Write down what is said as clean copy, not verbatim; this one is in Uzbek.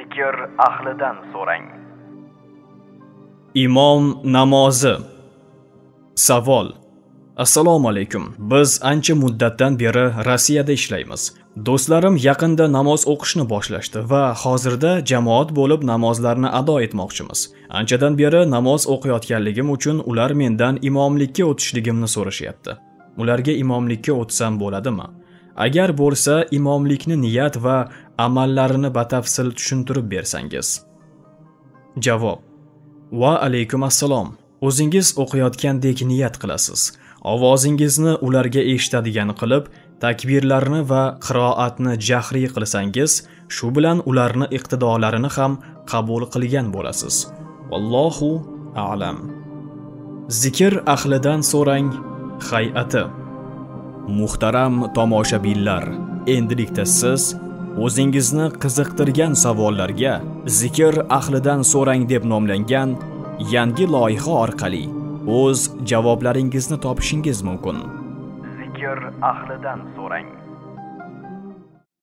Zikr ahlidan so'rang. Imom namozi. Savol. Assalomu alaykum. Biz ancha muddatdan beri Rossiyada ishlaymiz. Do'stlarim yaqinda namoz o'qishni boshlashdi va hozirda jamoat bo'lib namozlarni ado etmoqchimiz. Anchadan beri namoz o'qiyotganligim uchun ular mendan imomlikka o'tishligimni so'rashyapti. Ularga imomlikka o'tsam bo'ladimi? Agar bo'lsa, imomlikni niyat va amallarini batafsil tushuntirib bersangiz. Javob. Va alaykum assalom. O'zingiz o'qiyotgandek niyat qilasiz. Ovozingizni ularga eshitadigan qilib, takbirlarni va qiroatni jahriy qilsangiz, shu bilan ularni iqtidolarini ham qabul qilgan bo'lasiz. Vallohu a'lam. Zikr ahlidan so'rang hay'ati. Muhtaram tomoshabinlar, endilikda siz o'zingizni qiziqtirgan savollarga Zikr ahlidan so'rang deb nomlangan yangi loyiha orqali o'z javoblaringizni topishingiz mumkin. Zikr ahlidan so'rang.